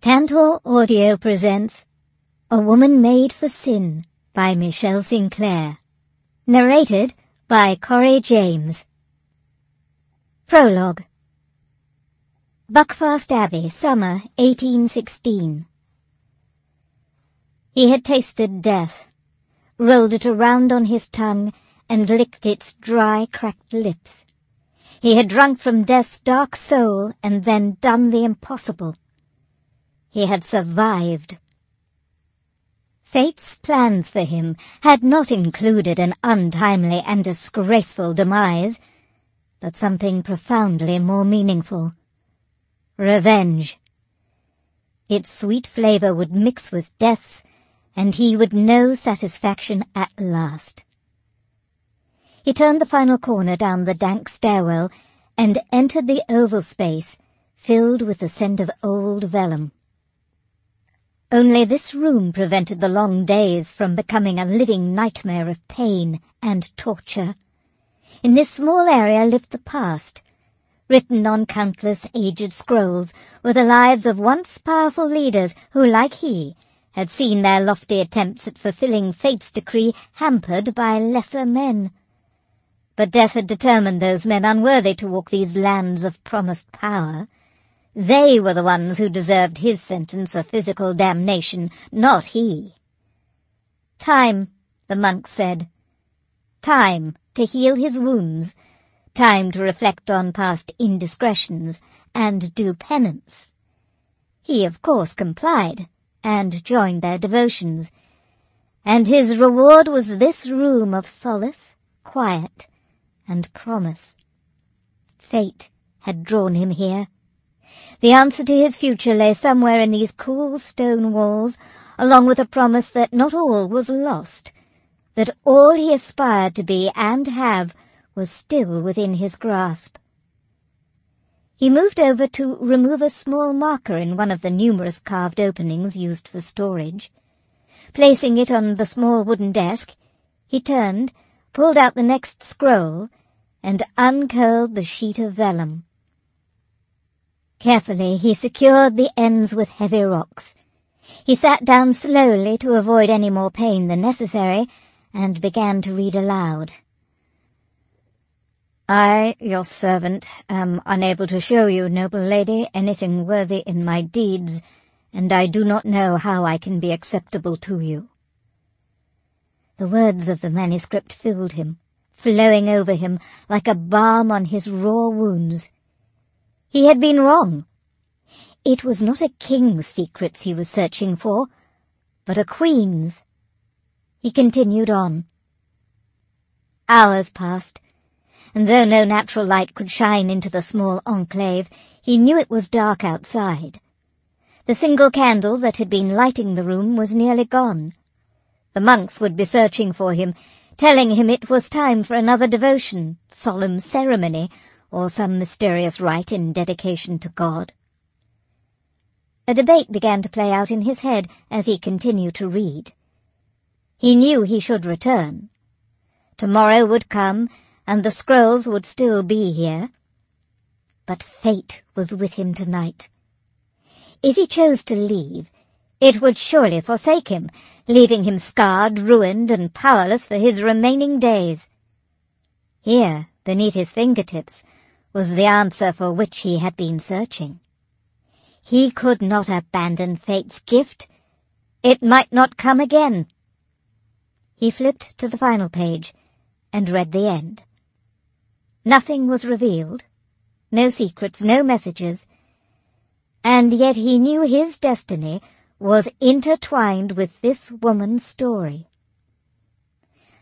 Tantor Audio presents A Woman Made for Sin by Michele Sinclair. Narrated by Corrie James. Prologue. Buckfast Abbey, summer 1816. He had tasted death, rolled it around on his tongue, and licked its dry, cracked lips. He had drunk from death's dark soul and then done the impossible. He had survived. Fate's plans for him had not included an untimely and disgraceful demise, but something profoundly more meaningful. Revenge. Its sweet flavor would mix with death's, and he would know satisfaction at last. He turned the final corner down the dank stairwell and entered the oval space filled with the scent of old vellum. Only this room prevented the long days from becoming a living nightmare of pain and torture. In this small area lived the past. Written on countless aged scrolls were the lives of once powerful leaders who, like he, had seen their lofty attempts at fulfilling fate's decree hampered by lesser men. But death had determined those men unworthy to walk these lands of promised power. They were the ones who deserved his sentence of physical damnation, not he. Time, the monk said. Time to heal his wounds. Time to reflect on past indiscretions and do penance. He, of course, complied and joined their devotions. And his reward was this room of solace, quiet, and promise. Fate had drawn him here. The answer to his future lay somewhere in these cool stone walls, along with a promise that not all was lost, that all he aspired to be and have was still within his grasp. He moved over to remove a small marker in one of the numerous carved openings used for storage. Placing it on the small wooden desk, he turned, pulled out the next scroll, and uncurled the sheet of vellum. Carefully he secured the ends with heavy rocks. He sat down slowly to avoid any more pain than necessary, and began to read aloud. I, your servant, am unable to show you, noble lady, anything worthy in my deeds, and I do not know how I can be acceptable to you. The words of the manuscript filled him, flowing over him like a balm on his raw wounds. He had been wrong. It was not a king's secrets he was searching for, but a queen's. He continued on. Hours passed, and though no natural light could shine into the small enclave, he knew it was dark outside. The single candle that had been lighting the room was nearly gone. The monks would be searching for him, telling him it was time for another devotion, solemn ceremony, or some mysterious rite in dedication to God. A debate began to play out in his head as he continued to read. He knew he should return. Tomorrow would come, and the scrolls would still be here. But fate was with him tonight. If he chose to leave, it would surely forsake him, leaving him scarred, ruined, and powerless for his remaining days. Here, beneath his fingertips, was the answer for which he had been searching. He could not abandon fate's gift. It might not come again. He flipped to the final page and read the end. Nothing was revealed, no secrets, no messages, and yet he knew his destiny was intertwined with this woman's story.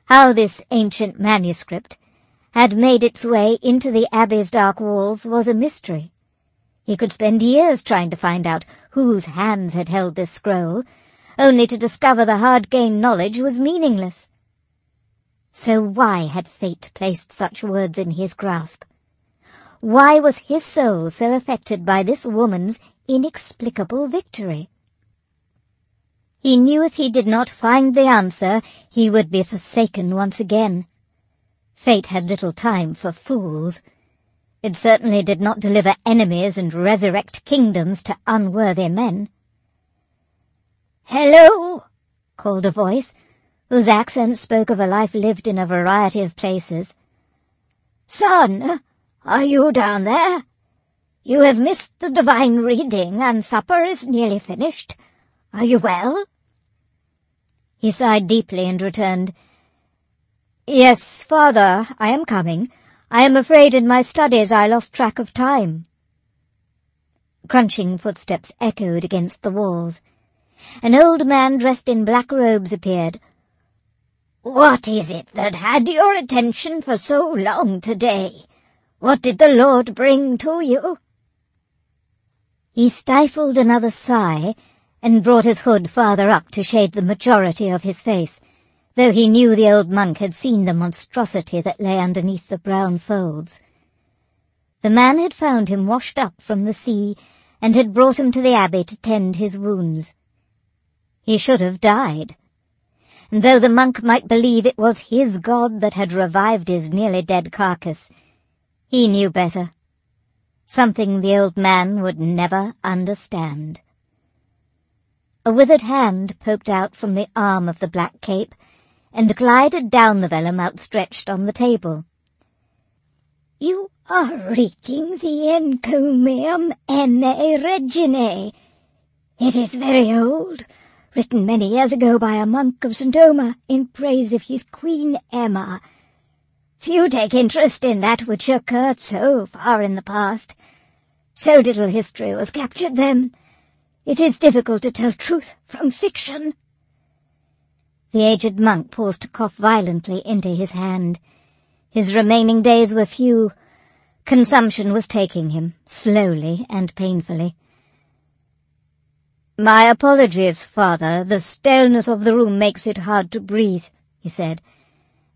How this ancient manuscript had made its way into the abbey's dark walls was a mystery. He could spend years trying to find out whose hands had held this scroll, only to discover the hard-gained knowledge was meaningless. So why had fate placed such words in his grasp? Why was his soul so affected by this woman's inexplicable victory? He knew if he did not find the answer, he would be forsaken once again. Fate had little time for fools. It certainly did not deliver enemies and resurrect kingdoms to unworthy men. "Hello," called a voice, whose accent spoke of a life lived in a variety of places. "Son, are you down there? You have missed the divine reading, and supper is nearly finished. Are you well?" He sighed deeply and returned, "Yes, father, I am coming. I am afraid in my studies I lost track of time." Crunching footsteps echoed against the walls. An old man dressed in black robes appeared. "What is it that had your attention for so long today? What did the Lord bring to you?" He stifled another sigh and brought his hood farther up to shade the majority of his face, though he knew the old monk had seen the monstrosity that lay underneath the brown folds. The man had found him washed up from the sea and had brought him to the abbey to tend his wounds. He should have died, and though the monk might believe it was his god that had revived his nearly dead carcass, he knew better. Something the old man would never understand. A withered hand poked out from the arm of the black cape and glided down the vellum outstretched on the table. "You are reading the Encomium Emme Reginae. It is very old, written many years ago by a monk of St. Omer in praise of his Queen Emma. Few take interest in that which occurred so far in the past. So little history was captured then. It is difficult to tell truth from fiction." The aged monk paused to cough violently into his hand. His remaining days were few. Consumption was taking him, slowly and painfully. "My apologies, father. The staleness of the room makes it hard to breathe," he said,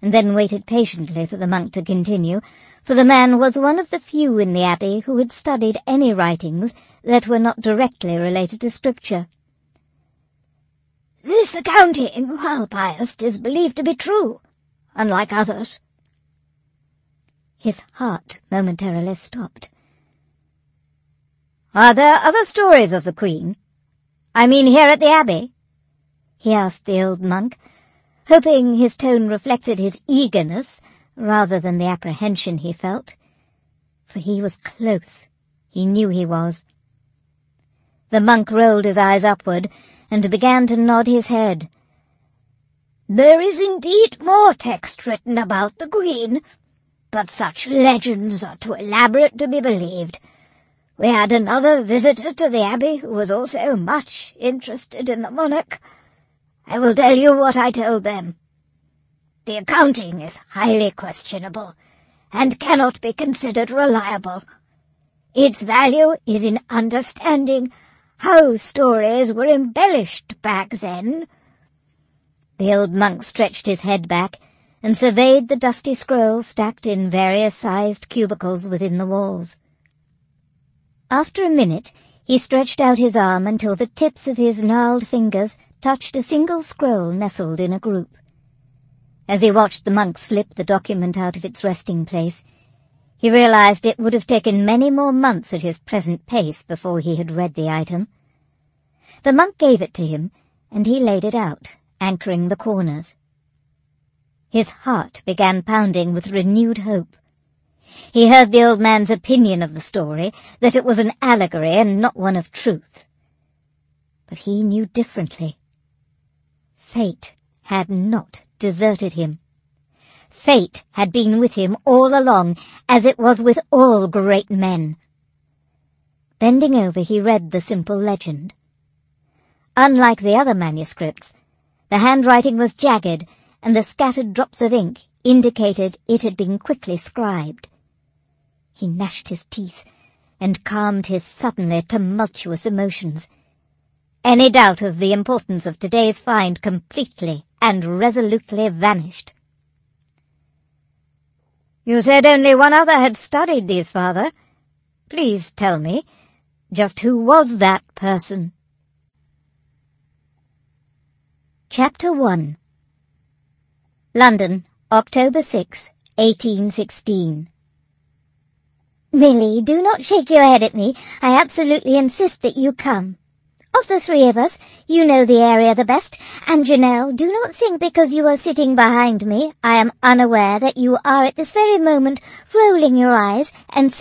and then waited patiently for the monk to continue, for the man was one of the few in the abbey who had studied any writings that were not directly related to Scripture. "This accounting, while biased, is believed to be true, unlike others." His heart momentarily stopped. "Are there other stories of the Queen? I mean here at the abbey?" he asked the old monk, hoping his tone reflected his eagerness rather than the apprehension he felt. For he was close. He knew he was. The monk rolled his eyes upward and began to nod his head. "There is indeed more text written about the Queen, but such legends are too elaborate to be believed. We had another visitor to the abbey who was also much interested in the monarch. I will tell you what I told them. The accounting is highly questionable and cannot be considered reliable. Its value is in understanding how stories were embellished back then." The old monk stretched his head back and surveyed the dusty scrolls stacked in various-sized cubicles within the walls. After a minute, he stretched out his arm until the tips of his gnarled fingers touched a single scroll nestled in a group. As he watched the monk slip the document out of its resting place, he realized it would have taken many more months at his present pace before he had read the item. The monk gave it to him, and he laid it out, anchoring the corners. His heart began pounding with renewed hope. He heard the old man's opinion of the story, that it was an allegory and not one of truth. But he knew differently. Fate had not deserted him. Fate had been with him all along, as it was with all great men. Bending over, he read the simple legend. Unlike the other manuscripts, the handwriting was jagged, and the scattered drops of ink indicated it had been quickly scribed. He gnashed his teeth and calmed his suddenly tumultuous emotions. Any doubt of the importance of today's find completely and resolutely vanished. "You said only one other had studied these, father. Please tell me, just who was that person?" Chapter 1. London, October 6, 1816. "Milly, do not shake your head at me. I absolutely insist that you come." Of the three of us, you know the area the best, and Janelle, do not think because you are sitting behind me, I am unaware that you are at this very moment rolling your eyes and